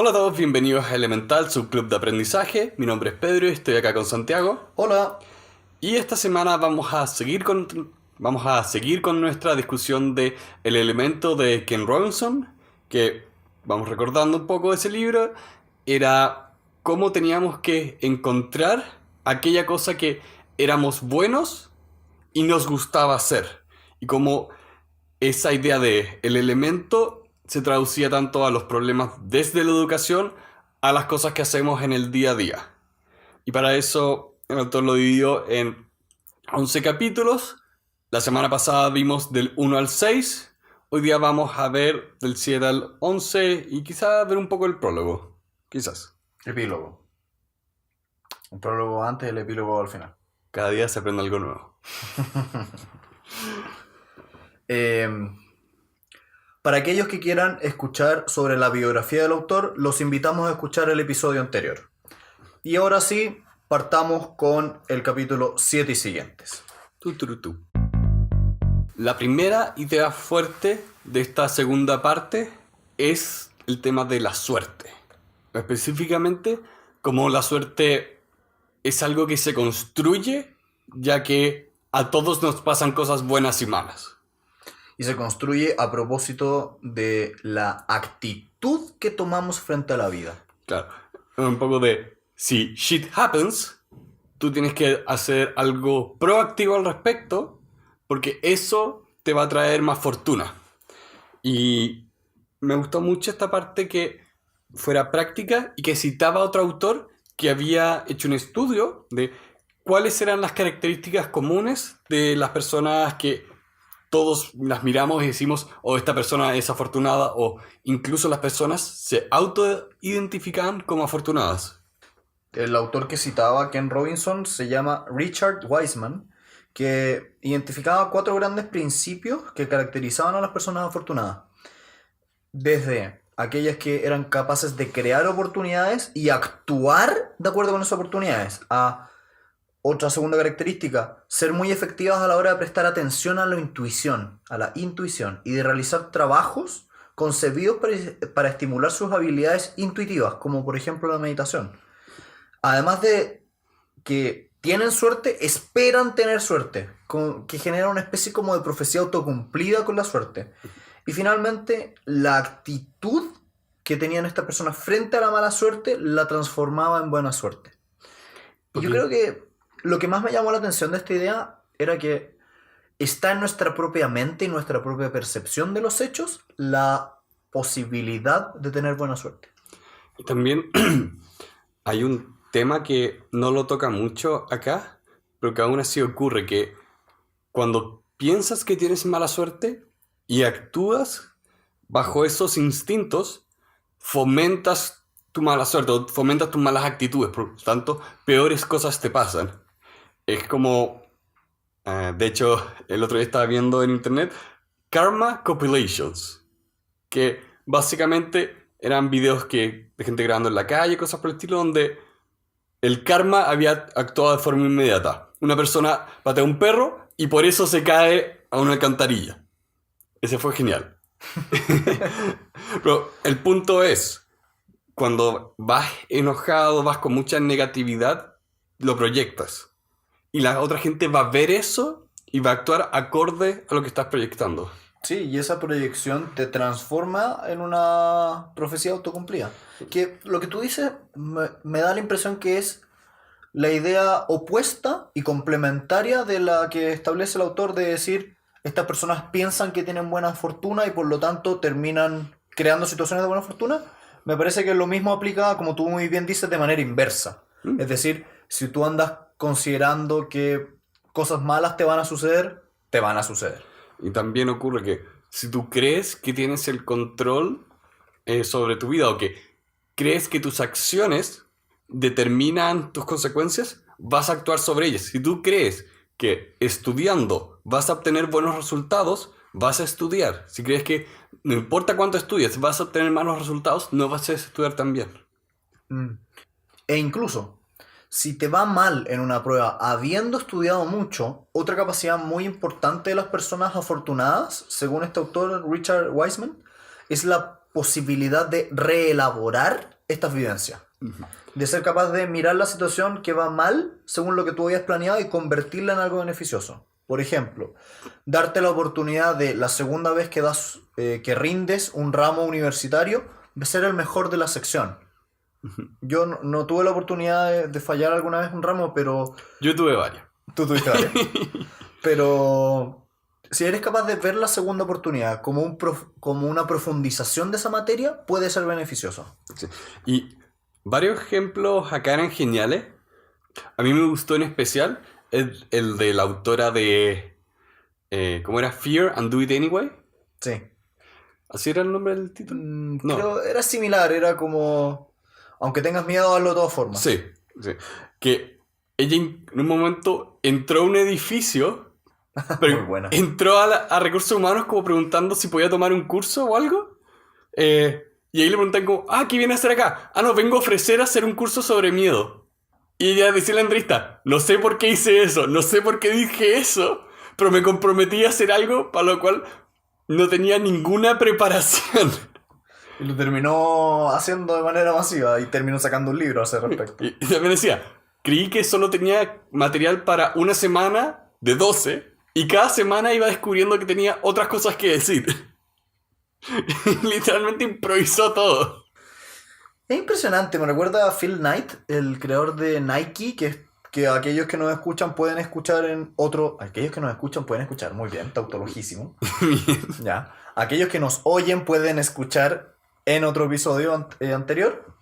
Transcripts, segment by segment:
Hola a todos, bienvenidos a Elemental, su club de aprendizaje. Mi nombre es Pedro y estoy acá con Santiago. Hola. Y esta semana vamos a seguir con nuestra discusión de El elemento de Ken Robinson, que vamos recordando un poco de ese libro, era cómo teníamos que encontrar aquella cosa que éramos buenos y nos gustaba hacer. Y cómo esa idea de el elemento se traducía tanto a los problemas desde la educación a las cosas que hacemos en el día a día. Y para eso el autor lo dividió en 11 capítulos. La semana pasada vimos del 1 al 6. Hoy día vamos a ver del 7 al 11 y quizás ver un poco el prólogo. Quizás. Epílogo. Un prólogo antes, el epílogo al final. Cada día se aprende algo nuevo. Para aquellos que quieran escuchar sobre la biografía del autor, los invitamos a escuchar el episodio anterior. Y ahora sí, partamos con el capítulo 7 y siguientes. La primera idea fuerte de esta segunda parte es el tema de la suerte. Específicamente, como la suerte es algo que se construye, ya que a todos nos pasan cosas buenas y malas. Y se construye a propósito de la actitud que tomamos frente a la vida. Claro, un poco de si shit happens, tú tienes que hacer algo proactivo al respecto, porque eso te va a traer más fortuna. Y me gustó mucho esta parte que fuera práctica y que citaba a otro autor que había hecho un estudio de cuáles eran las características comunes de las personas que todos las miramos y decimos, oh, esta persona es afortunada, o incluso las personas se auto-identifican como afortunadas. El autor que citaba, Ken Robinson, se llama Richard Wiseman, que identificaba 4 grandes principios que caracterizaban a las personas afortunadas. Desde aquellas que eran capaces de crear oportunidades y actuar de acuerdo con esas oportunidades, a otra segunda característica, ser muy efectivas a la hora de prestar atención a la intuición y de realizar trabajos concebidos para estimular sus habilidades intuitivas, como por ejemplo la meditación. Además de que tienen suerte, esperan tener suerte, que genera una especie como de profecía autocumplida con la suerte. Y finalmente, la actitud que tenían estas personas frente a la mala suerte la transformaba en buena suerte. Y yo creo que lo que más me llamó la atención de esta idea era que está en nuestra propia mente y nuestra propia percepción de los hechos la posibilidad de tener buena suerte. Y también hay un tema que no lo toca mucho acá, pero que aún así ocurre, que cuando piensas que tienes mala suerte y actúas bajo esos instintos, fomentas tu mala suerte, o fomentas tus malas actitudes, por lo tanto, peores cosas te pasan. Es como, de hecho, el otro día estaba viendo en internet Karma Compilations, que básicamente eran videos de gente grabando en la calle, cosas por el estilo, donde el karma había actuado de forma inmediata. Una persona patea a un perro y por eso se cae a una alcantarilla. Ese fue genial. Pero el punto es, cuando vas enojado, vas con mucha negatividad, lo proyectas. Y la otra gente va a ver eso y va a actuar acorde a lo que estás proyectando. Sí, y esa proyección te transforma en una profecía autocumplida. Que lo que tú dices me da la impresión que es la idea opuesta y complementaria de la que establece el autor de decir, estas personas piensan que tienen buena fortuna y por lo tanto terminan creando situaciones de buena fortuna. Me parece que lo mismo aplica, como tú muy bien dices, de manera inversa. Es decir, si tú andas considerando que cosas malas te van a suceder, te van a suceder. Y también ocurre que si tú crees que tienes el control sobre tu vida, o que crees que tus acciones determinan tus consecuencias, vas a actuar sobre ellas. Si tú crees que estudiando vas a obtener buenos resultados, vas a estudiar. Si crees que no importa cuánto estudies, vas a obtener malos resultados, no vas a estudiar tan bien. E incluso, si te va mal en una prueba habiendo estudiado mucho, otra capacidad muy importante de las personas afortunadas, según este autor Richard Wiseman, es la posibilidad de reelaborar estas vivencias. De ser capaz de mirar la situación que va mal según lo que tú habías planeado y convertirla en algo beneficioso. Por ejemplo, darte la oportunidad de la segunda vez que rindes un ramo universitario de ser el mejor de la sección. Yo no tuve la oportunidad de fallar alguna vez un ramo, pero... Yo tuve varias. Tú tuviste varias. Pero si eres capaz de ver la segunda oportunidad como una profundización de esa materia, puede ser beneficioso. Sí. Y varios ejemplos acá eran geniales. A mí me gustó en especial el de la autora de... ¿cómo era? Fear and Do It Anyway. Sí. ¿Así era el nombre del título? No. Creo era similar, era como... Aunque tengas miedo, hazlo de todas formas. Sí, sí. Que ella en un momento entró a un edificio, pero Muy buena. entró a recursos humanos como preguntando si podía tomar un curso o algo. Y ahí le preguntan como, ¿qué viene a hacer acá? No, vengo a ofrecer hacer un curso sobre miedo. Y ella decía a la entrevista, no sé por qué hice eso, no sé por qué dije eso, pero me comprometí a hacer algo para lo cual no tenía ninguna preparación. Y lo terminó haciendo de manera masiva y terminó sacando un libro a ese respecto. Y también decía, creí que solo tenía material para una semana de 12 y cada semana iba descubriendo que tenía otras cosas que decir. Literalmente improvisó todo. Es impresionante, me recuerda a Phil Knight, el creador de Nike, que aquellos que nos escuchan pueden escuchar en otro... Aquellos que nos escuchan pueden escuchar, muy bien, tautologísimo. Ya. Aquellos que nos oyen pueden escuchar en otro episodio anterior,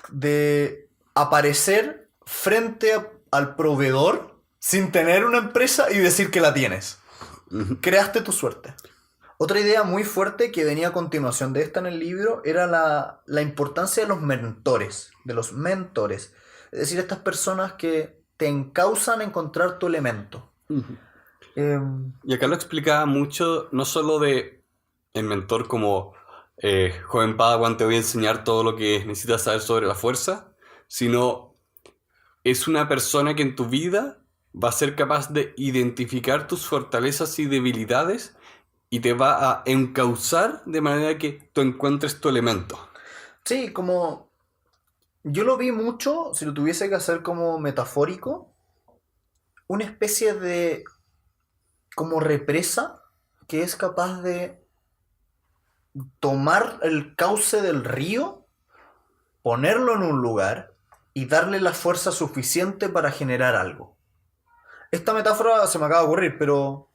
de aparecer frente al proveedor sin tener una empresa y decir que la tienes. Creaste tu suerte. Otra idea muy fuerte que venía a continuación de esta en el libro era la importancia de los mentores, Es decir, estas personas que te encausan a encontrar tu elemento. Y acá lo explicaba mucho, no solo de el mentor como joven Padawan, te voy a enseñar todo lo que necesitas saber sobre la fuerza, sino es una persona que en tu vida va a ser capaz de identificar tus fortalezas y debilidades y te va a encauzar de manera que tú encuentres tu elemento. Sí, como... Yo lo vi mucho, si lo tuviese que hacer como metafórico, una especie de... como represa que es capaz de tomar el cauce del río, ponerlo en un lugar y darle la fuerza suficiente para generar algo. Esta metáfora se me acaba de ocurrir, pero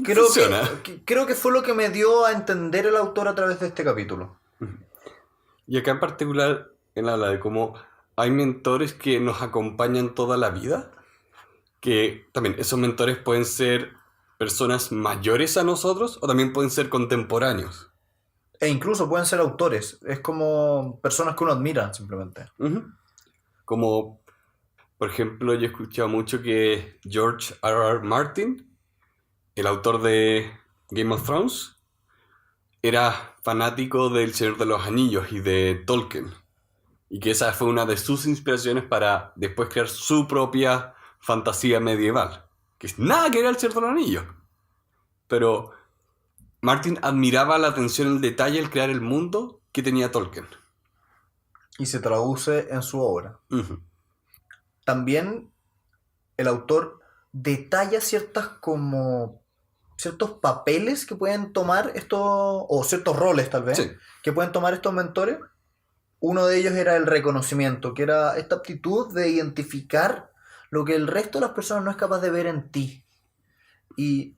creo que fue lo que me dio a entender el autor a través de este capítulo. Y acá en particular, él habla de cómo hay mentores que nos acompañan toda la vida, que también esos mentores pueden ser personas mayores a nosotros o también pueden ser contemporáneos. E incluso pueden ser autores, es como personas que uno admira simplemente. Como, por ejemplo, yo he escuchado mucho que George R.R. Martin, el autor de Game of Thrones, era fanático del Señor de los Anillos y de Tolkien. Y que esa fue una de sus inspiraciones para después crear su propia fantasía medieval. Que es nada que ver al Señor de los Anillos. Pero Martin admiraba la atención al detalle al crear el mundo que tenía Tolkien. Y se traduce en su obra. También el autor detalla ciertos papeles que pueden tomar estos, o ciertos roles tal vez, Sí. que pueden tomar estos mentores. Uno de ellos era el reconocimiento, que era esta aptitud de identificar lo que el resto de las personas no es capaz de ver en ti. Y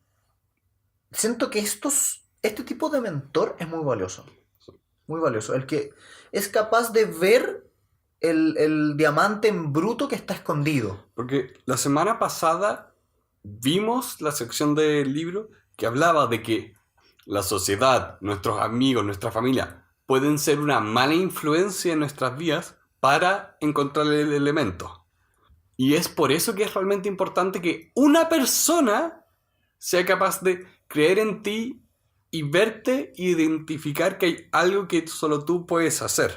siento que este tipo de mentor es muy valioso. Muy valioso. El que es capaz de ver el diamante en bruto que está escondido. Porque la semana pasada vimos la sección del libro que hablaba de que la sociedad, nuestros amigos, nuestra familia pueden ser una mala influencia en nuestras vidas para encontrar el elemento. Y es por eso que es realmente importante que una persona sea capaz de creer en ti y verte e identificar que hay algo que solo tú puedes hacer.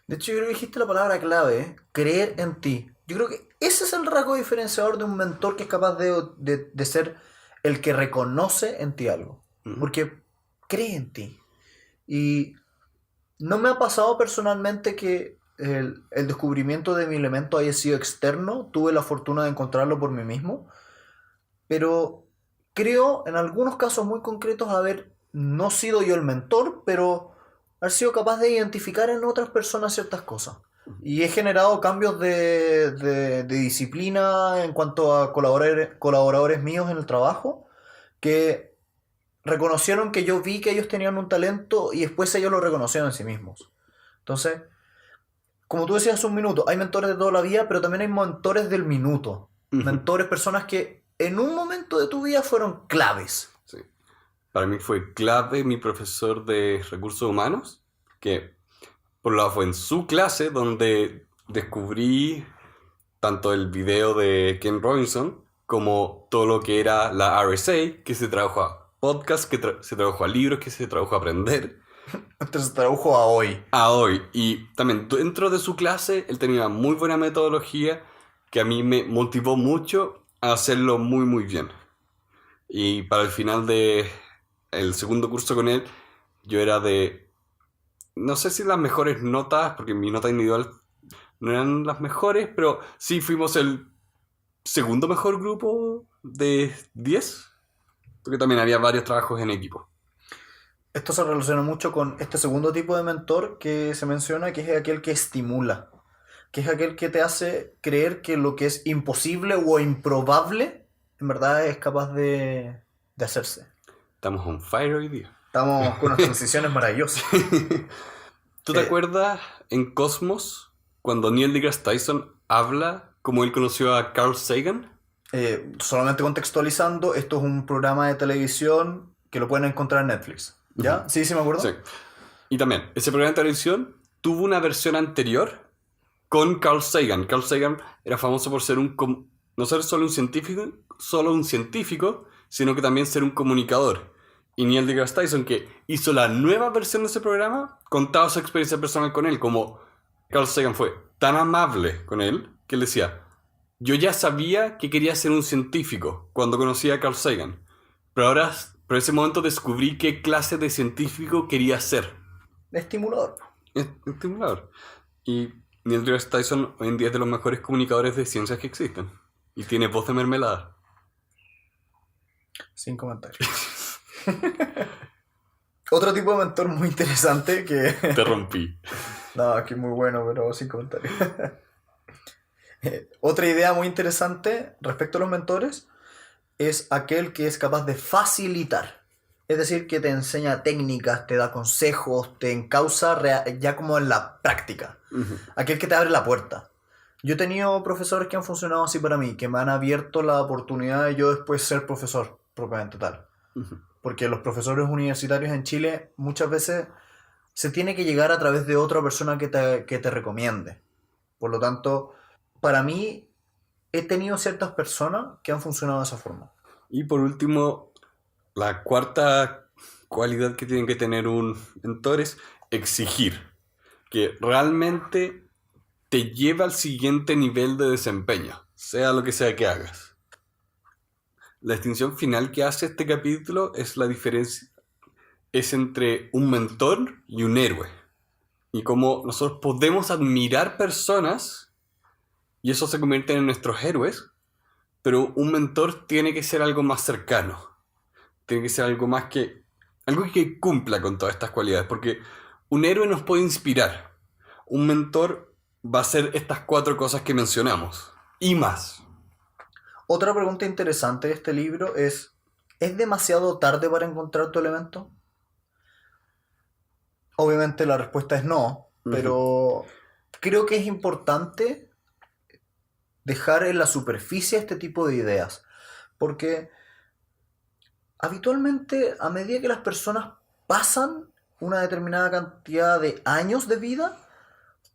De hecho, yo creo que dijiste la palabra clave, creer en ti. Yo creo que ese es el rasgo diferenciador de un mentor que es capaz de ser el que reconoce en ti algo. Porque cree en ti. Y no me ha pasado personalmente que el descubrimiento de mi elemento haya sido externo, tuve la fortuna de encontrarlo por mí mismo, pero creo en algunos casos muy concretos haber no sido yo el mentor, pero haber sido capaz de identificar en otras personas ciertas cosas. Y he generado cambios de disciplina en cuanto a colaboradores míos en el trabajo, que reconocieron que yo vi que ellos tenían un talento y después ellos lo reconocieron en sí mismos. Entonces, como tú decías hace un minuto, hay mentores de toda la vida, pero también hay mentores del minuto. Mentores, personas que en un momento de tu vida fueron claves. Sí. Para mí fue clave mi profesor de recursos humanos, que por un lado fue en su clase donde descubrí tanto el video de Ken Robinson como todo lo que era la RSA, que se tradujo a podcast, que se tradujo a libros, que se tradujo a aprender. Entonces tradujo a hoy. A hoy. Y también dentro de su clase él tenía muy buena metodología que a mí me motivó mucho a hacerlo muy muy bien. Y para el final de el segundo curso con él, yo era de, no sé si las mejores notas, porque mi nota individual no eran las mejores, pero sí fuimos el segundo mejor grupo de 10, porque también había varios trabajos en equipo. Esto se relaciona mucho con este segundo tipo de mentor que se menciona, que es aquel que estimula, que es aquel que te hace creer que lo que es imposible o improbable, en verdad es capaz de hacerse. Estamos on fire hoy día. Estamos con unas transiciones maravillosas. ¿Tú te acuerdas en Cosmos cuando Neil deGrasse Tyson habla como él conoció a Carl Sagan? Solamente contextualizando, esto es un programa de televisión que lo pueden encontrar en Netflix. ¿Ya? Sí, me acuerdo. Sí. Y también, ese programa de televisión tuvo una versión anterior con Carl Sagan. Carl Sagan era famoso por ser no ser solo un científico, sino que también ser un comunicador. Y Neil deGrasse Tyson, que hizo la nueva versión de ese programa, contaba su experiencia personal con él, como Carl Sagan fue tan amable con él, que él decía, yo ya sabía que quería ser un científico cuando conocí a Carl Sagan, pero ahora, por ese momento descubrí qué clase de científico quería ser. Estimulador. Estimulador. Y Neil deGrasse Tyson hoy en día es de los mejores comunicadores de ciencias que existen. Y tiene voz de mermelada. Sin comentarios. Otro tipo de mentor muy interesante que... Te rompí. No, es que es muy bueno, pero sin comentarios. Otra idea muy interesante respecto a los mentores es aquel que es capaz de facilitar. Es decir, que te enseña técnicas, te da consejos, te encausa ya como en la práctica. Uh-huh. Aquel que te abre la puerta. Yo he tenido profesores que han funcionado así para mí, que me han abierto la oportunidad de yo después ser profesor, propiamente tal. Uh-huh. Porque los profesores universitarios en Chile muchas veces se tiene que llegar a través de otra persona que te recomiende. Por lo tanto, para mí he tenido ciertas personas que han funcionado de esa forma. Y por último, la cuarta cualidad que tiene que tener un mentor es exigir. Que realmente te lleva al siguiente nivel de desempeño, sea lo que sea que hagas. La distinción final que hace este capítulo es la diferencia es entre un mentor y un héroe. Y cómo nosotros podemos admirar personas y eso se convierte en nuestros héroes, pero un mentor tiene que ser algo más cercano. Tiene que ser algo más que... algo que cumpla con todas estas cualidades, porque un héroe nos puede inspirar. Un mentor va a ser estas 4 cosas que mencionamos. Y más. Otra pregunta interesante de este libro ¿es demasiado tarde para encontrar tu elemento? Obviamente la respuesta es no, pero creo que es importante dejar en la superficie este tipo de ideas, porque habitualmente a medida que las personas pasan una determinada cantidad de años de vida,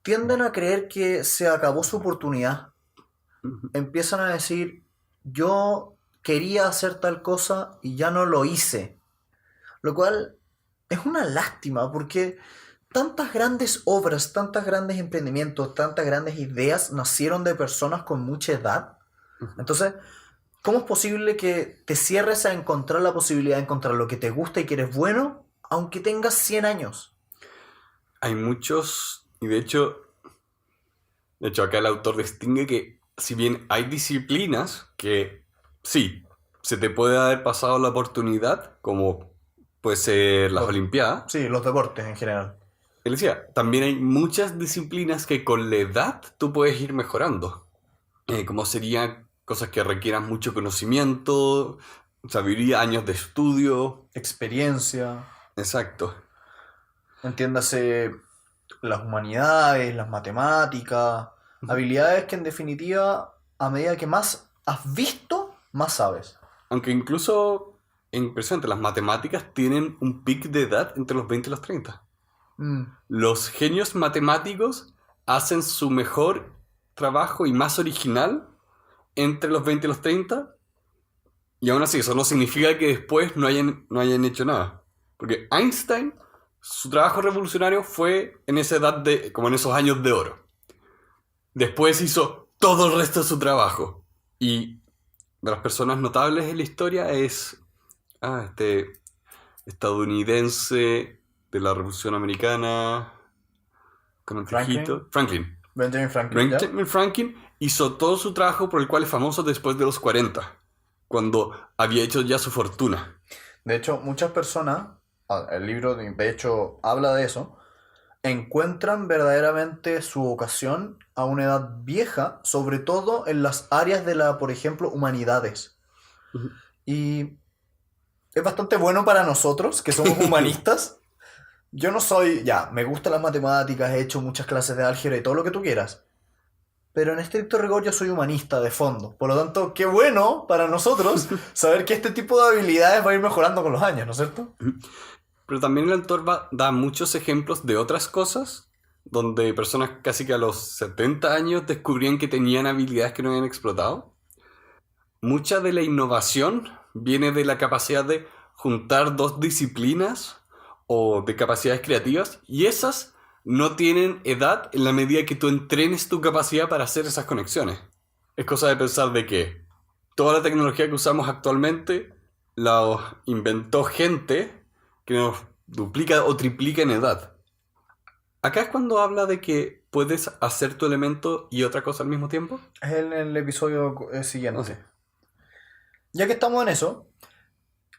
tienden a creer que se acabó su oportunidad. Empiezan a decir, yo quería hacer tal cosa y ya no lo hice. Lo cual es una lástima porque tantas grandes obras, tantos grandes emprendimientos, tantas grandes ideas nacieron de personas con mucha edad. Entonces, ¿cómo es posible que te cierres a encontrar la posibilidad de encontrar lo que te gusta y que eres bueno, aunque tengas 100 años? Hay muchos, y de hecho, De hecho, acá el autor distingue que si bien hay disciplinas que sí, se te puede haber pasado la oportunidad, como puede ser las Los- Olimpiadas, sí, los deportes en general. él decía, también hay muchas disciplinas que con la edad tú puedes ir mejorando. Como serían cosas que requieran mucho conocimiento, sabiduría, años de estudio. Experiencia, Exacto. entiéndase las humanidades, las matemáticas, habilidades que en definitiva, a medida que más has visto, más sabes. Aunque incluso, impresionante, las matemáticas tienen un pic de edad entre los 20 y los 30. Mm, Los genios matemáticos hacen su mejor trabajo y más original entre los 20 y los 30. Y aún así, eso no significa que después no hayan hecho nada. Porque Einstein, su trabajo revolucionario fue en esa edad como en esos años de oro. Después hizo todo el resto de su trabajo. Y de las personas notables en la historia es este estadounidense de la Revolución Americana, con el tejito. Franklin. Benjamin Franklin, ¿ya? Benjamin Franklin hizo todo su trabajo por el cual es famoso después de los 40, cuando había hecho ya su fortuna. De hecho, muchas personas, el libro de hecho habla de eso, encuentran verdaderamente su vocación a una edad vieja, sobre todo en las áreas de la, por ejemplo, humanidades. Ujú. Y es bastante bueno para nosotros, que somos humanistas. Yo no soy, ya, me gustan las matemáticas, he hecho muchas clases de álgebra y todo lo que tú quieras. Pero en estricto rigor yo soy humanista de fondo. Por lo tanto, qué bueno para nosotros saber que este tipo de habilidades va a ir mejorando con los años, ¿no es cierto? Pero también el autor da muchos ejemplos de otras cosas, donde personas casi que a los 70 años descubrían que tenían habilidades que no habían explotado. Mucha de la innovación viene de la capacidad de juntar dos disciplinas o de capacidades creativas, y esas no tienen edad en la medida que tú entrenes tu capacidad para hacer esas conexiones. Es cosa de pensar de que toda la tecnología que usamos actualmente la inventó gente que nos duplica o triplica en edad. Acá es cuando habla de que puedes hacer tu elemento y otra cosa al mismo tiempo. Es en el episodio No siguiente. sé. Ya que estamos en eso,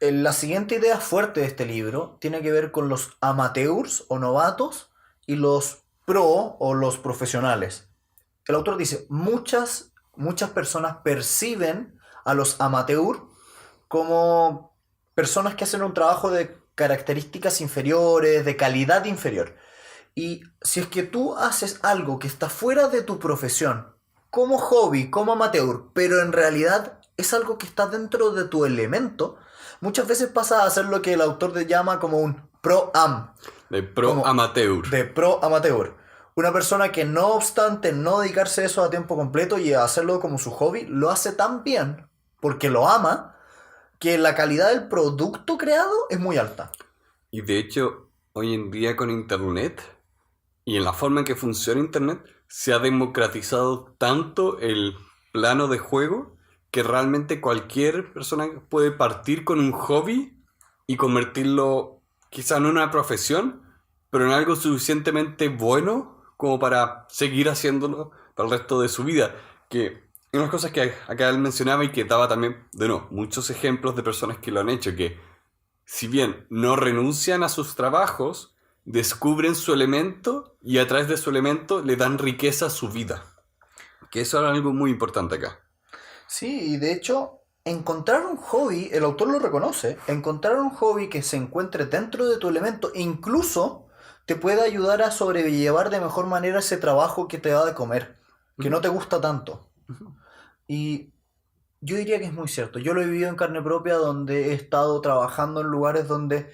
la siguiente idea fuerte de este libro tiene que ver con los amateurs o novatos y los pro o los profesionales. El autor dice, muchas personas perciben a los amateurs como personas que hacen un trabajo de características inferiores, de calidad inferior. Y si es que tú haces algo que está fuera de tu profesión, como hobby, como amateur, pero en realidad es algo que está dentro de tu elemento, muchas veces pasa a ser lo que el autor te llama como un pro-am, De pro como amateur. de pro-amateur. Una persona que no obstante no dedicarse a eso a tiempo completo y a hacerlo como su hobby, lo hace tan bien, porque lo ama, que la calidad del producto creado es muy alta. Y de hecho, hoy en día con Internet y en la forma en que funciona Internet, se ha democratizado tanto el plano de juego que realmente cualquier persona puede partir con un hobby y convertirlo quizá no en una profesión, pero en algo suficientemente bueno como para seguir haciéndolo para el resto de su vida. Que unas cosas que acá él mencionaba y que daba también, de nuevo, muchos ejemplos de personas que lo han hecho, que si bien no renuncian a sus trabajos, descubren su elemento y a través de su elemento le dan riqueza a su vida. Que eso era algo muy importante acá. Sí, y de hecho, encontrar un hobby, el autor lo reconoce, encontrar un hobby que se encuentre dentro de tu elemento, incluso te puede ayudar a sobrellevar de mejor manera ese trabajo que te da de comer, que no te gusta tanto. Y yo diría que es muy cierto. Yo lo he vivido en carne propia donde he estado trabajando en lugares donde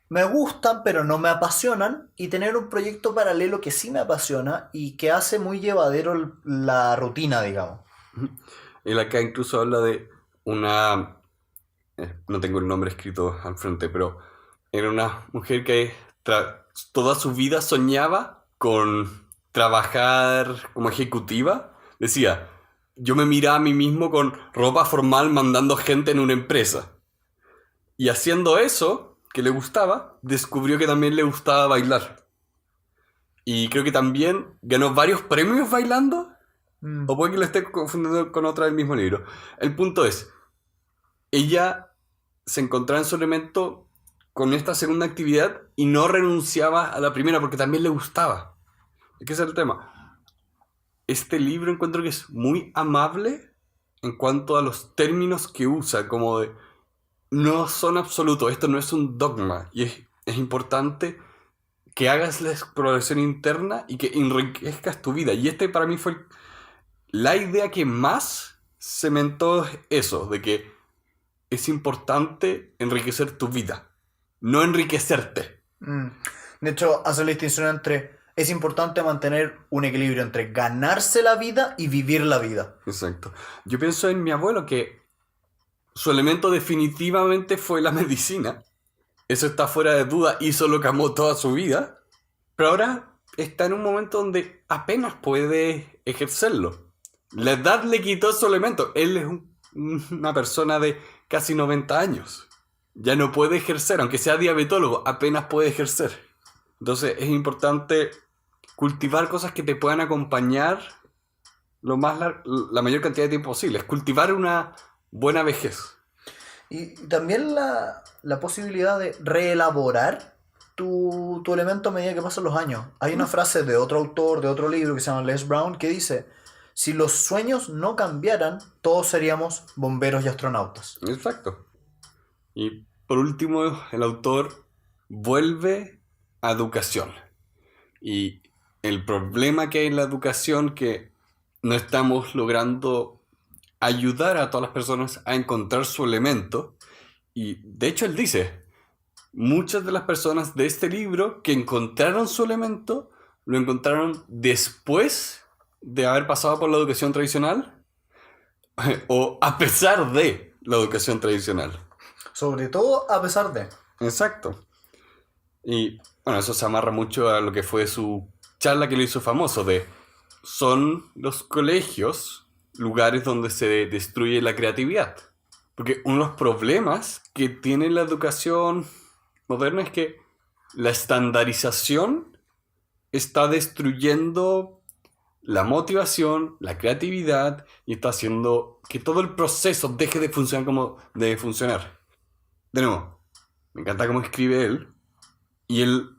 me gustan pero no me apasionan y tener un proyecto paralelo que sí me apasiona y que hace muy llevadero la rutina, digamos. Él acá incluso habla de una... no tengo el nombre escrito al frente, pero era una mujer que toda su vida soñaba con trabajar como ejecutiva. Decía, yo me miraba a mí mismo con ropa formal mandando gente en una empresa. Y haciendo eso, que le gustaba, descubrió que también le gustaba bailar. Y creo que también ganó varios premios bailando. Mm. O puede que lo esté confundiendo con otra del mismo libro. El punto es, ella se encontraba en su elemento con esta segunda actividad y no renunciaba a la primera porque también le gustaba. Es que ese es el tema. Este libro encuentro que es muy amable en cuanto a los términos que usa, como de no son absolutos, esto no es un dogma y es importante que hagas la exploración interna y que enriquezcas tu vida. Y este para mí fue la idea que más cementó eso, de que es importante enriquecer tu vida, no enriquecerte. Mm. De hecho, hace la distinción entre... Es importante mantener un equilibrio entre ganarse la vida y vivir la vida. Exacto. Yo pienso en mi abuelo que su elemento definitivamente fue la medicina. Eso está fuera de duda, hizo lo que amó toda su vida. Pero ahora está en un momento donde apenas puede ejercerlo. La edad le quitó su elemento. Él es una persona de casi 90 años. Ya no puede ejercer, aunque sea diabetólogo, apenas puede ejercer. Entonces es importante cultivar cosas que te puedan acompañar la mayor cantidad de tiempo posible. Es cultivar una buena vejez. Y también la posibilidad de reelaborar tu elemento a medida que pasan los años. Hay una frase de otro autor, de otro libro que se llama Les Brown, que dice: si los sueños no cambiaran, todos seríamos bomberos y astronautas. Exacto. Y por último, el autor vuelve a educación. Y el problema que hay en la educación que no estamos logrando ayudar a todas las personas a encontrar su elemento. Y de hecho él dice, muchas de las personas de este libro que encontraron su elemento, lo encontraron después de haber pasado por la educación tradicional o a pesar de la educación tradicional. Sobre todo a pesar de... Exacto. Y bueno, eso se amarra mucho a lo que fue su charla que lo hizo famoso de son los colegios lugares donde se destruye la creatividad. Porque uno de los problemas que tiene la educación moderna es que la estandarización está destruyendo la motivación, la creatividad y está haciendo que todo el proceso deje de funcionar como debe funcionar. De nuevo, me encanta cómo escribe él y él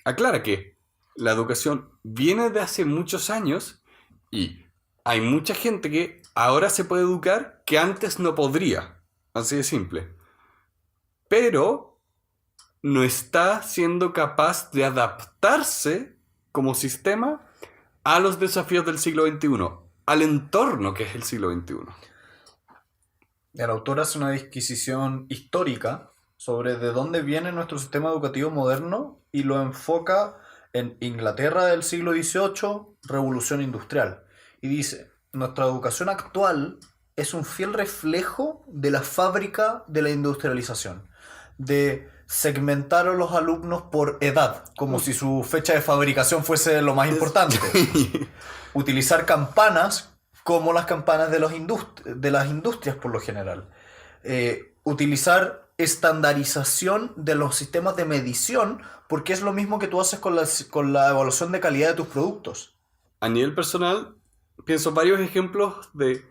aclara que la educación viene de hace muchos años y hay mucha gente que ahora se puede educar que antes no podría. Así de simple. Pero no está siendo capaz de adaptarse como sistema a los desafíos del siglo XXI, al entorno que es el siglo XXI. El autor hace una disquisición histórica sobre de dónde viene nuestro sistema educativo moderno y lo enfoca en Inglaterra del siglo XVIII, Revolución Industrial. Y dice, nuestra educación actual es un fiel reflejo de la fábrica de la industrialización, de segmentar a los alumnos por edad, como si su fecha de fabricación fuese lo más importante. Utilizar campanas como las campanas de las industrias por lo general. Utilizar estandarización de los sistemas de medición, porque es lo mismo que tú haces con la evaluación de calidad de tus productos. A nivel personal, pienso varios ejemplos de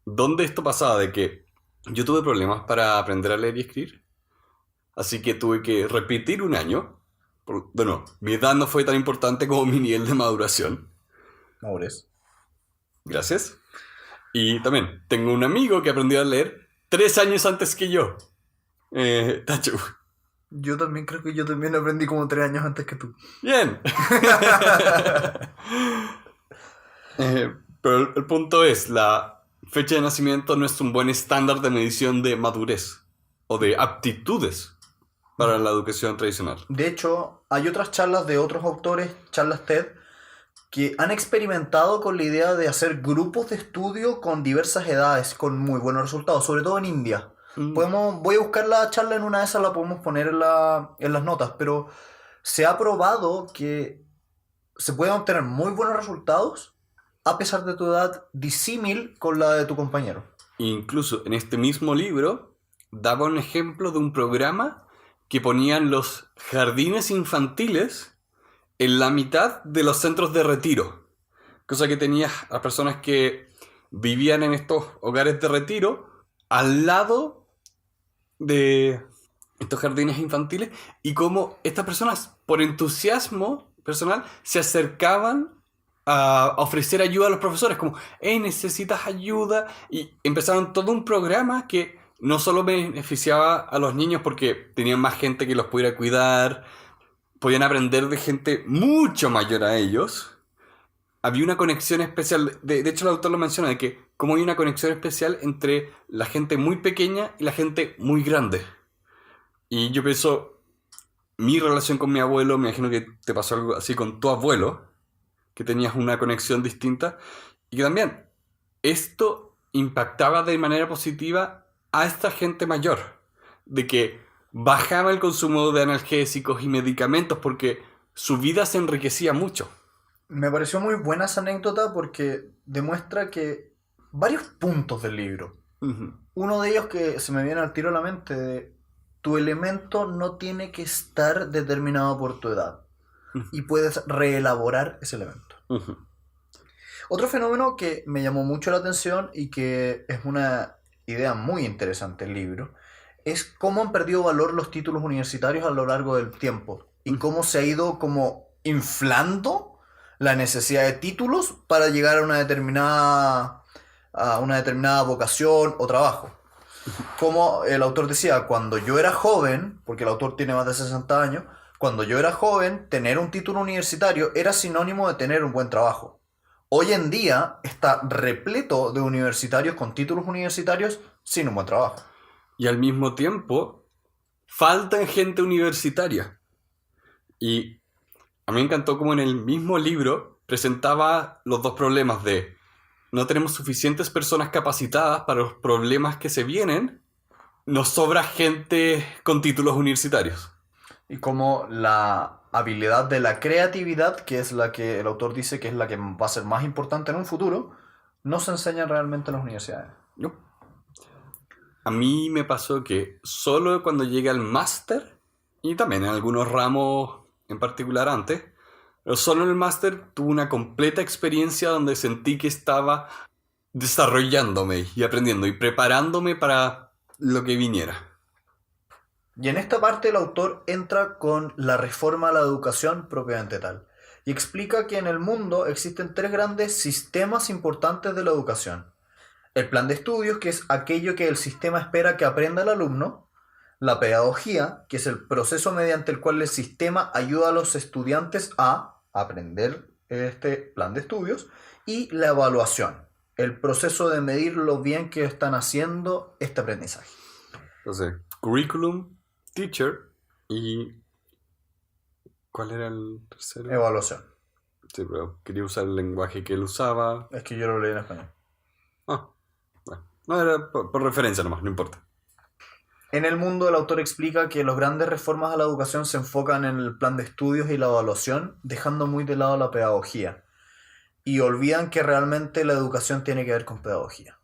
dónde esto pasaba, de que yo tuve problemas para aprender a leer y escribir. Así que tuve que repetir un año. Bueno, mi edad no fue tan importante como mi nivel de maduración. Madurez. Gracias. Y también tengo un amigo que aprendió a leer 3 años antes que yo. Tachu. Yo también creo que yo también aprendí como 3 años antes que tú. Bien. Pero el punto es, la fecha de nacimiento no es un buen estándar de medición de madurez o de aptitudes para la educación tradicional. De hecho, hay otras charlas de otros autores, charlas TED, que han experimentado con la idea de hacer grupos de estudio con diversas edades, con muy buenos resultados, sobre todo en India. Voy a buscar la charla en una de esas, la podemos poner en las notas, pero se ha probado que se pueden obtener muy buenos resultados a pesar de tu edad disímil con la de tu compañero. Incluso en este mismo libro daba un ejemplo de un programa que ponían los jardines infantiles en la mitad de los centros de retiro. Cosa que tenías a personas que vivían en estos hogares de retiro al lado de estos jardines infantiles y cómo estas personas, por entusiasmo personal, se acercaban a ofrecer ayuda a los profesores, como, hey, necesitas ayuda, y empezaron todo un programa que no solo beneficiaba a los niños porque tenían más gente que los pudiera cuidar, podían aprender de gente mucho mayor a ellos. Había una conexión especial, de hecho el autor lo menciona, de que como hay una conexión especial entre la gente muy pequeña y la gente muy grande. Y yo pienso, mi relación con mi abuelo, me imagino que te pasó algo así con tu abuelo, que tenías una conexión distinta, y que también esto impactaba de manera positiva a esta gente mayor, de que bajaba el consumo de analgésicos y medicamentos porque su vida se enriquecía mucho. Me pareció muy buena esa anécdota porque demuestra que varios puntos del libro. Ujú. Uno de ellos que se me viene al tiro a la mente, de tu elemento no tiene que estar determinado por tu edad y puedes reelaborar ese elemento. Ujú. Otro fenómeno que me llamó mucho la atención y que es una idea muy interesante del libro es cómo han perdido valor los títulos universitarios a lo largo del tiempo y cómo se ha ido como inflando la necesidad de títulos para llegar a una determinada vocación o trabajo. Como el autor decía, cuando yo era joven, porque el autor tiene más de 60 años, cuando yo era joven, tener un título universitario era sinónimo de tener un buen trabajo. Hoy en día está repleto de universitarios con títulos universitarios sin un buen trabajo. Y al mismo tiempo, falta gente universitaria. Y a mí me encantó como en el mismo libro presentaba los dos problemas de no tenemos suficientes personas capacitadas para los problemas que se vienen, nos sobra gente con títulos universitarios. Y como la habilidad de la creatividad, que es la que el autor dice que es la que va a ser más importante en un futuro, no se enseña realmente en las universidades. No. A mí me pasó que solo cuando llegué al máster, y también en algunos ramos en particular antes, pero solo en el máster tuve una completa experiencia donde sentí que estaba desarrollándome y aprendiendo y preparándome para lo que viniera. Y en esta parte el autor entra con la reforma a la educación propiamente tal. Y explica que en el mundo existen tres grandes sistemas importantes de la educación. El plan de estudios, que es aquello que el sistema espera que aprenda el alumno. La pedagogía, que es el proceso mediante el cual el sistema ayuda a los estudiantes a aprender este plan de estudios. Y la evaluación, el proceso de medir lo bien que están haciendo este aprendizaje. Entonces, curriculum, teacher y... ¿Cuál era el tercero? Evaluación. Sí, pero quería usar el lenguaje que él usaba. Es que yo lo leí en español. Ah, bueno. No, era por referencia nomás, no importa. En el mundo, el autor explica que las grandes reformas a la educación se enfocan en el plan de estudios y la evaluación, dejando muy de lado la pedagogía. Y olvidan que realmente la educación tiene que ver con pedagogía.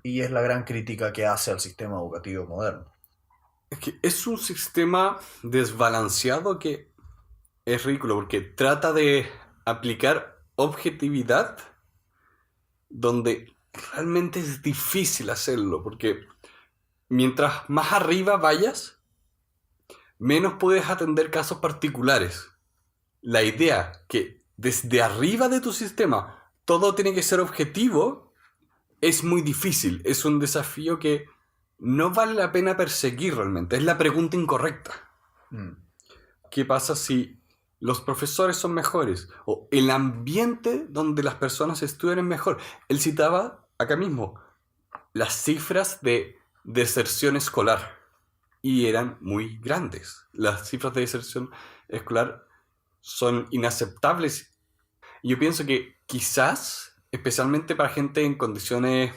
Y es la gran crítica que hace al sistema educativo moderno. Es que es un sistema desbalanceado que es ridículo porque trata de aplicar objetividad donde realmente es difícil hacerlo porque mientras más arriba vayas, menos puedes atender casos particulares. La idea que desde arriba de tu sistema todo tiene que ser objetivo es muy difícil. Es un desafío que no vale la pena perseguir realmente. Es la pregunta incorrecta. ¿Qué pasa si los profesores son mejores? O el ambiente donde las personas estudian es mejor. Él citaba acá mismo las cifras de deserción escolar y eran muy grandes. Las cifras de deserción escolar son inaceptables. Y yo pienso que quizás, especialmente para gente en condiciones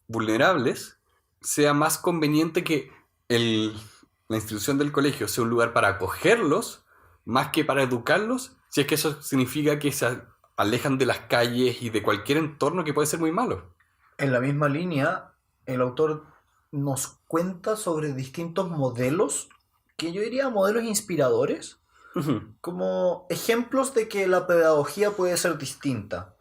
vulnerables, sea más conveniente que la institución del colegio sea un lugar para acogerlos más que para educarlos, si es que eso significa que se alejan de las calles y de cualquier entorno que puede ser muy malo. En la misma línea, el autor nos cuenta sobre distintos modelos, que yo diría modelos inspiradores, Ujú, como ejemplos de que la pedagogía puede ser distinta,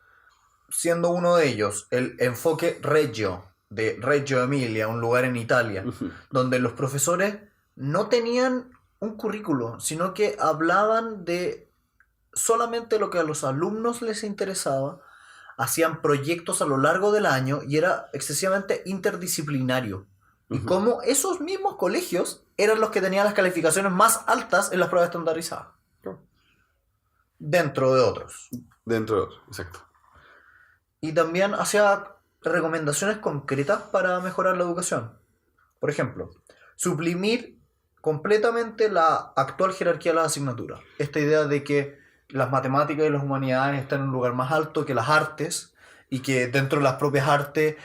siendo uno de ellos el enfoque Reggio, de Reggio Emilia, un lugar en Italia, ujú. donde los profesores no tenían un currículo, sino que hablaban de solamente lo que a los alumnos les interesaba, hacían proyectos a lo largo del año y era excesivamente interdisciplinario. Y Ujú. como esos mismos colegios eran los que tenían las calificaciones más altas en las pruebas estandarizadas, dentro de otros. Dentro de otro, exacto. Y también hacía recomendaciones concretas para mejorar la educación. Por ejemplo, suprimir completamente la actual jerarquía de las asignaturas. Esta idea de que las matemáticas y las humanidades están en un lugar más alto que las artes y que dentro de las propias artes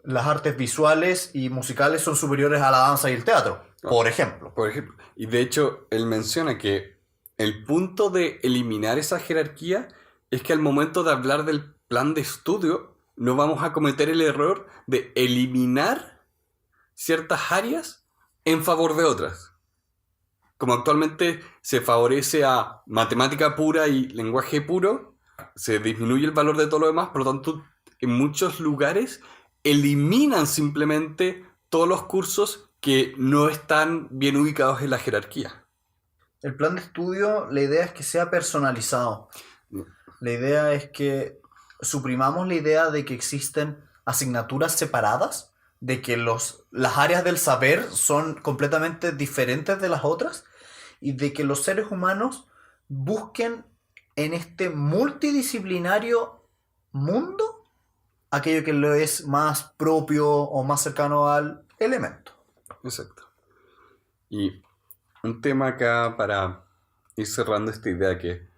las artes visuales y musicales son superiores a la danza y el teatro, Ah, por ejemplo. por ejemplo, y de hecho, él menciona que el punto de eliminar esa jerarquía es que al momento de hablar del plan de estudio, no vamos a cometer el error de eliminar ciertas áreas en favor de otras. Como actualmente se favorece a matemática pura y lenguaje puro, se disminuye el valor de todo lo demás, por lo tanto, en muchos lugares eliminan simplemente todos los cursos que no están bien ubicados en la jerarquía. El plan de estudio, la idea es que sea personalizado. La idea es que suprimamos la idea de que existen asignaturas separadas, de que las áreas del saber son completamente diferentes de las otras y de que los seres humanos busquen en este multidisciplinario mundo aquello que lo es más propio o más cercano al elemento. Exacto. Y un tema acá para ir cerrando esta idea que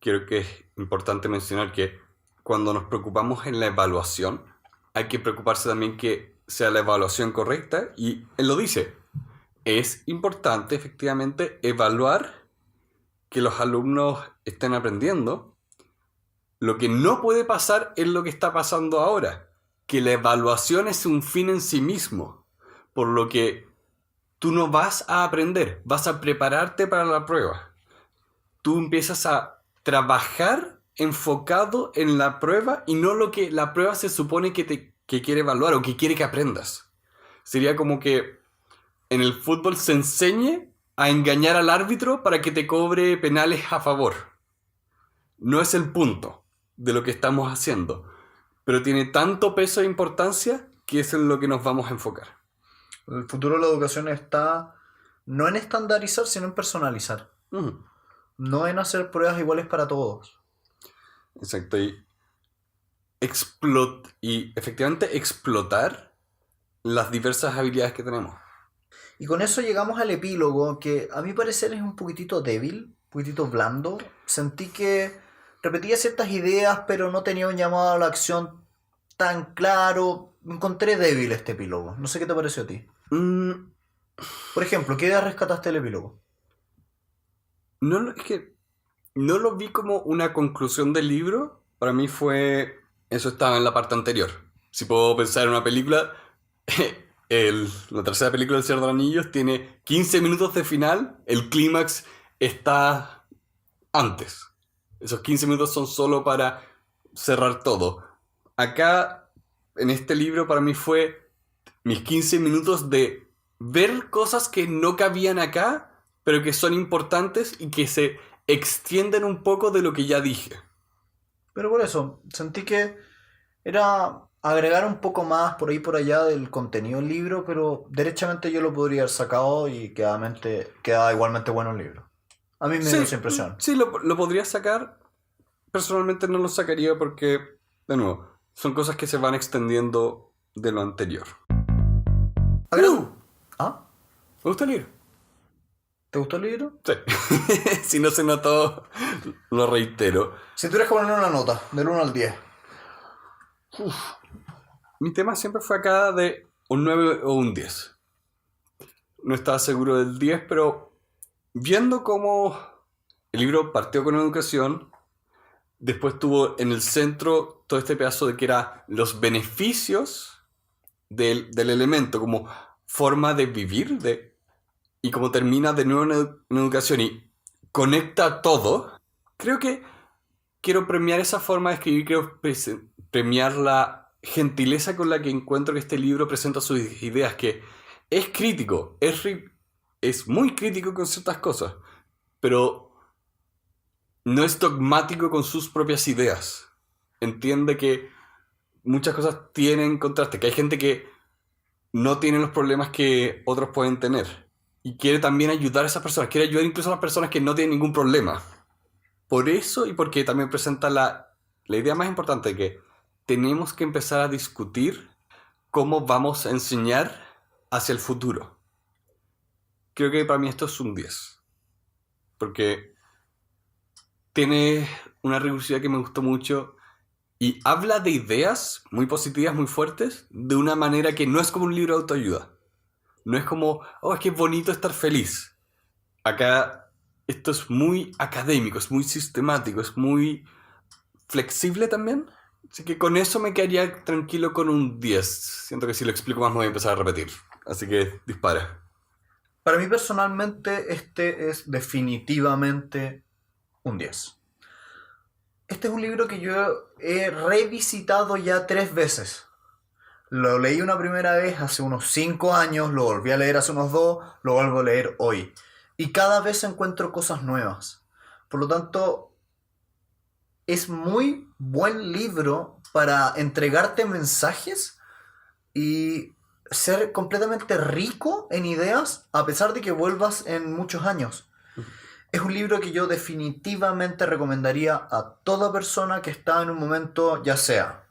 creo que es importante mencionar que cuando nos preocupamos en la evaluación, hay que preocuparse también que sea la evaluación correcta y él lo dice. Es importante efectivamente evaluar que los alumnos estén aprendiendo. Lo que no puede pasar es lo que está pasando ahora, que la evaluación es un fin en sí mismo, por lo que tú no vas a aprender, vas a prepararte para la prueba. Tú empiezas a trabajar enfocado en la prueba y no lo que la prueba se supone que quiere evaluar o que quiere que aprendas. Sería como que en el fútbol se enseñe a engañar al árbitro para que te cobre penales a favor. No es el punto de lo que estamos haciendo, pero tiene tanto peso e importancia que es en lo que nos vamos a enfocar. El futuro de la educación está no en estandarizar, sino en personalizar. Ujú. No en hacer pruebas iguales para todos. Exacto. Y efectivamente explotar las diversas habilidades que tenemos. Y con eso llegamos al epílogo, que a mi parecer es un poquitito débil, un poquitito blando. Sentí que repetía ciertas ideas, pero no tenía un llamado a la acción tan claro. Encontré débil este epílogo. No sé qué te pareció a ti. Mm, Por ejemplo, ¿qué idea rescataste del epílogo? es que no lo vi como una conclusión del libro. Para mí fue... Eso estaba en la parte anterior. Si puedo pensar en una película, la tercera película del Señor de los Anillos tiene 15 minutos de final. El clímax está antes. Esos 15 minutos son solo para cerrar todo. Acá, en este libro, para mí fue mis 15 minutos de ver cosas que no cabían acá, pero que son importantes y que se extienden un poco de lo que ya dije. Pero por eso, sentí que era agregar un poco más por ahí por allá del contenido del libro, pero derechamente yo lo podría haber sacado y quedaba igualmente bueno el libro. A mí me dio esa Sí, impresión. sí, lo podría sacar. Personalmente no lo sacaría porque, de nuevo, son cosas que se van extendiendo de lo anterior. Agrado. ¿Ah? ¿Me gusta el libro? ¿Te gustó el libro? Sí. Si no se notó, lo reitero. Si tuvieras que ponerle una nota, del 1 al 10. Mi tema siempre fue acá de un 9 o un 10. No estaba seguro del 10, pero viendo cómo el libro partió con educación, después tuvo en el centro todo este pedazo de que era los beneficios del elemento como forma de vivir, y cómo termina de nuevo en educación y conecta todo. Creo que quiero premiar esa forma de escribir, quiero premiar la gentileza con la que encuentro que este libro presenta sus ideas, que es crítico, es muy crítico con ciertas cosas, pero no es dogmático con sus propias ideas. Entiende que muchas cosas tienen contraste, que hay gente que no tiene los problemas que otros pueden tener. Y quiere también ayudar a esas personas, quiere ayudar incluso a las personas que no tienen ningún problema. Por eso y porque también presenta la idea más importante de que tenemos que empezar a discutir cómo vamos a enseñar hacia el futuro. Creo que para mí esto es un 10. Porque tiene una recursividad que me gustó mucho y habla de ideas muy positivas, muy fuertes, de una manera que no es como un libro de autoayuda. No es como, oh, es que es bonito estar feliz. Acá esto es muy académico, es muy sistemático, es muy flexible también. Así que con eso me quedaría tranquilo con un 10. Siento que si lo explico más me voy a empezar a repetir. Así que dispara. Para mí personalmente este es definitivamente un 10. Este es un libro que yo he revisitado ya 3 veces. Lo leí una primera vez hace unos 5 años, lo volví a leer hace unos 2, lo vuelvo a leer hoy. Y cada vez encuentro cosas nuevas. Por lo tanto, es muy buen libro para entregarte mensajes y ser completamente rico en ideas a pesar de que vuelvas en muchos años. Es un libro que yo definitivamente recomendaría a toda persona que está en un momento, ya sea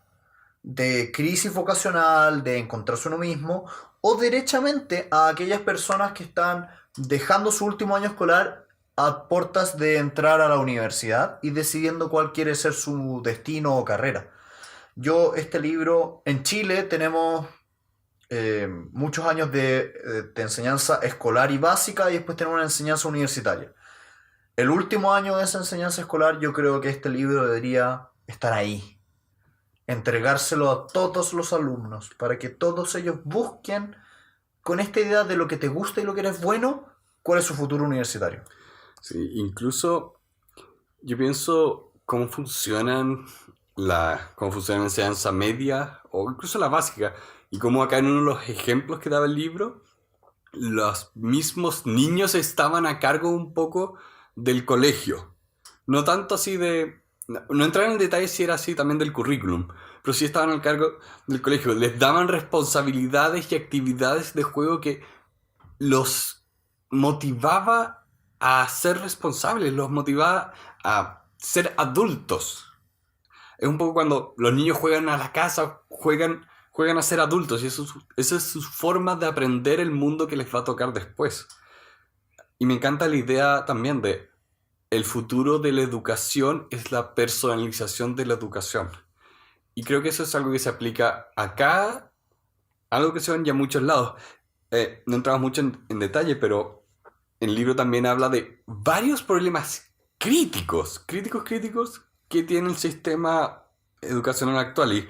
de crisis vocacional, de encontrarse uno mismo, o derechamente a aquellas personas que están dejando su último año escolar a puertas de entrar a la universidad y decidiendo cuál quiere ser su destino o carrera. Yo, este libro, en Chile tenemos muchos años de enseñanza escolar y básica y después tenemos una enseñanza universitaria. El último año de esa enseñanza escolar yo creo que este libro debería estar ahí, entregárselo a todos los alumnos para que todos ellos busquen con esta idea de lo que te gusta y lo que eres bueno, cuál es su futuro universitario. Sí, incluso yo pienso cómo funciona la enseñanza media o incluso la básica y cómo acá en uno de los ejemplos que daba el libro los mismos niños estaban a cargo un poco del colegio. No tanto así de... No entrar en el detalle si era así también del currículum, pero sí estaban al cargo del colegio. Les daban responsabilidades y actividades de juego que los motivaba a ser responsables, los motivaba a ser adultos. Es un poco cuando los niños juegan a la casa, juegan a ser adultos y esa es su forma de aprender el mundo que les va a tocar después. Y me encanta la idea también de el futuro de la educación es la personalización de la educación. Y creo que eso es algo que se aplica acá, algo que se ve en ya muchos lados. No entramos mucho en detalle, pero el libro también habla de varios problemas críticos que tiene el sistema educacional actual. Y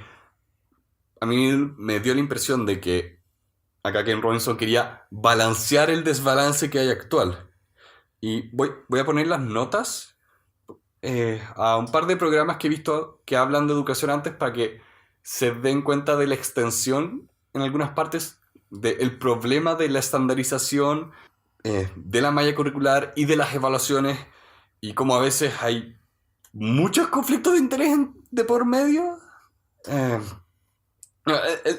a mí me dio la impresión de que acá Ken Robinson quería balancear el desbalance que hay actual. Y voy a poner las notas a un par de programas que he visto que hablan de educación antes para que se den cuenta de la extensión en algunas partes del problema de la estandarización, de la malla curricular y de las evaluaciones y cómo a veces hay muchos conflictos de interés de por medio. Eh,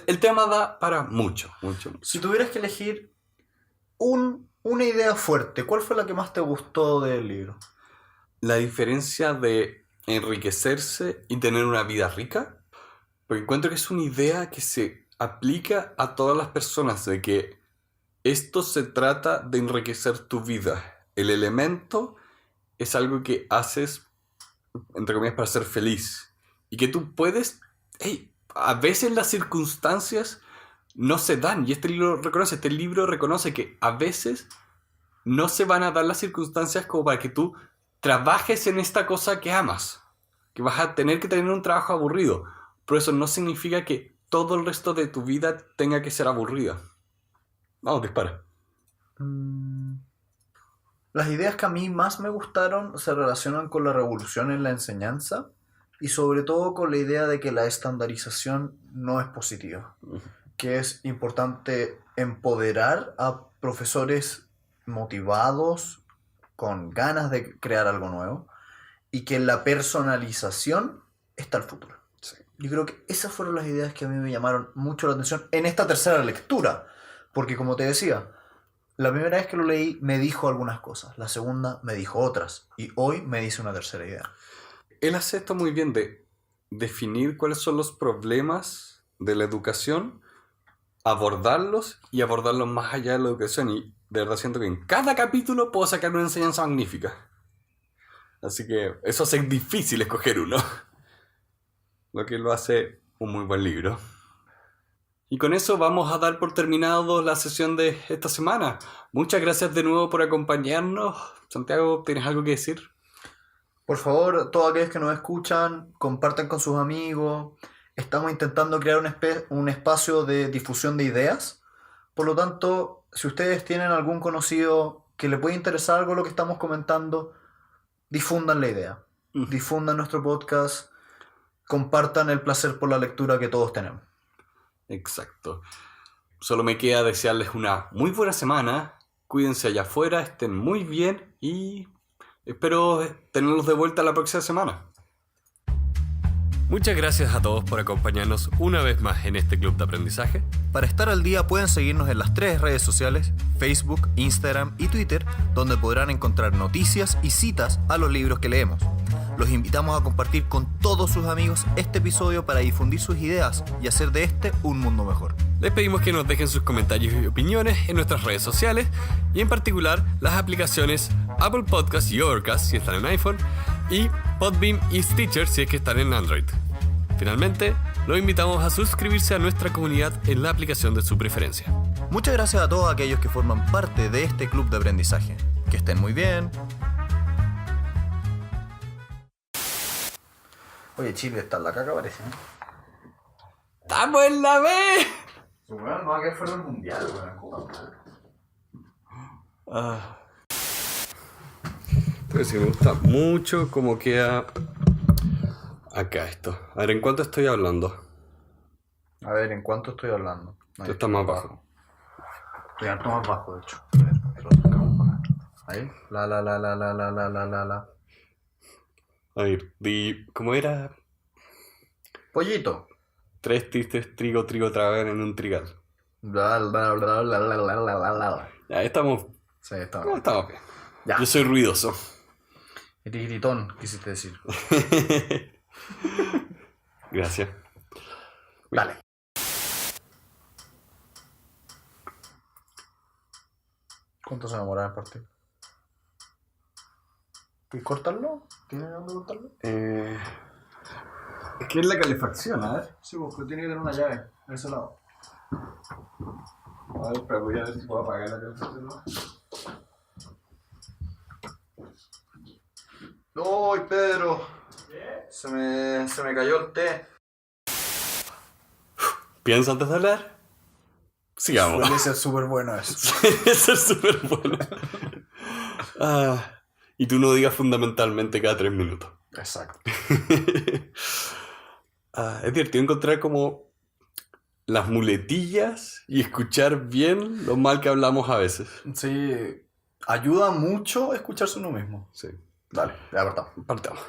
el tema da para mucho. Si tuvieras que elegir una idea fuerte, ¿cuál fue la que más te gustó del libro? La diferencia de enriquecerse y tener una vida rica, porque encuentro que es una idea que se aplica a todas las personas, de que esto se trata de enriquecer tu vida. El elemento es algo que haces, entre comillas, para ser feliz. Y que tú puedes... a veces las circunstancias no se dan. Y este libro reconoce que a veces no se van a dar las circunstancias como para que tú trabajes en esta cosa que amas. Que vas a tener que tener un trabajo aburrido. Pero eso no significa que todo el resto de tu vida tenga que ser aburrida. Vamos, dispara. Las ideas que a mí más me gustaron se relacionan con la revolución en la enseñanza y sobre todo con la idea de que la estandarización no es positiva, que es importante empoderar a profesores motivados, con ganas de crear algo nuevo, y que en la personalización está el futuro. Sí. Yo creo que esas fueron las ideas que a mí me llamaron mucho la atención en esta tercera lectura, porque como te decía, la primera vez que lo leí me dijo algunas cosas, la segunda me dijo otras, y hoy me dice una tercera idea. Él hace esto muy bien de definir cuáles son los problemas de la educación, abordarlos y abordarlos más allá de la educación. Y de verdad siento que en cada capítulo puedo sacar una enseñanza magnífica. Así que eso hace difícil escoger uno. Lo que lo hace un muy buen libro. Y con eso vamos a dar por terminado la sesión de esta semana. Muchas gracias de nuevo por acompañarnos. Santiago, ¿tienes algo que decir? Por favor, todos aquellos que nos escuchan, compartan con sus amigos. Estamos intentando crear un espacio de difusión de ideas. Por lo tanto, si ustedes tienen algún conocido que le puede interesar algo de lo que estamos comentando, difundan la idea. Difundan nuestro podcast. Compartan el placer por la lectura que todos tenemos. Exacto. Solo me queda desearles una muy buena semana. Cuídense allá afuera, estén muy bien y espero tenerlos de vuelta la próxima semana. Muchas gracias a todos por acompañarnos una vez más en este club de aprendizaje. Para estar al día pueden seguirnos en las 3 redes sociales, Facebook, Instagram y Twitter, donde podrán encontrar noticias y citas a los libros que leemos. Los invitamos a compartir con todos sus amigos este episodio para difundir sus ideas y hacer de este un mundo mejor. Les pedimos que nos dejen sus comentarios y opiniones en nuestras redes sociales y en particular las aplicaciones Apple Podcasts y Overcast si están en iPhone y Podbean y Stitcher si es que están en Android. Finalmente, los invitamos a suscribirse a nuestra comunidad en la aplicación de su preferencia. Muchas gracias a todos aquellos que forman parte de este club de aprendizaje. Que estén muy bien. Oye, Chile está en la caca, parece. ¡Estamos en la B! Bueno, no va a quedar fuera del mundial, Entonces, me gusta mucho cómo queda acá esto. A ver, ¿en cuánto estoy hablando? A ver, ¿en cuánto estoy hablando? Esto está más bajo. Estoy harto más bajo, de hecho. A ver, lo sacamos para acá. Ahí. La. A ver, ¿cómo era? Pollito. 3 tristes trigo tragan en un trigal. La. Ya, estamos Sí, está no, bien. estamos bien. Ya. Yo soy ruidoso. Gritón, quisiste decir. Gracias. Dale. ¿Cuánto se demora en partir? ¿Quieres cortarlo? ¿Tienes dónde cortarlo? Es que es la calefacción, a ver. Sí, porque tiene que tener una llave a ese lado. A ver, pero voy a ver si puedo apagar la calefacción. ¡Uy, Pedro! ¿Qué? Se me cayó el té. ¿Piensas antes de hablar? Sigamos. Puede ser súper bueno eso. Eso es súper bueno. Y tú no digas fundamentalmente cada 3 minutos. Exacto. Es divertido encontrar como las muletillas y escuchar bien lo mal que hablamos a veces. Sí, ayuda mucho escucharse uno mismo. Sí. Dale, ya apartamos. Partamos.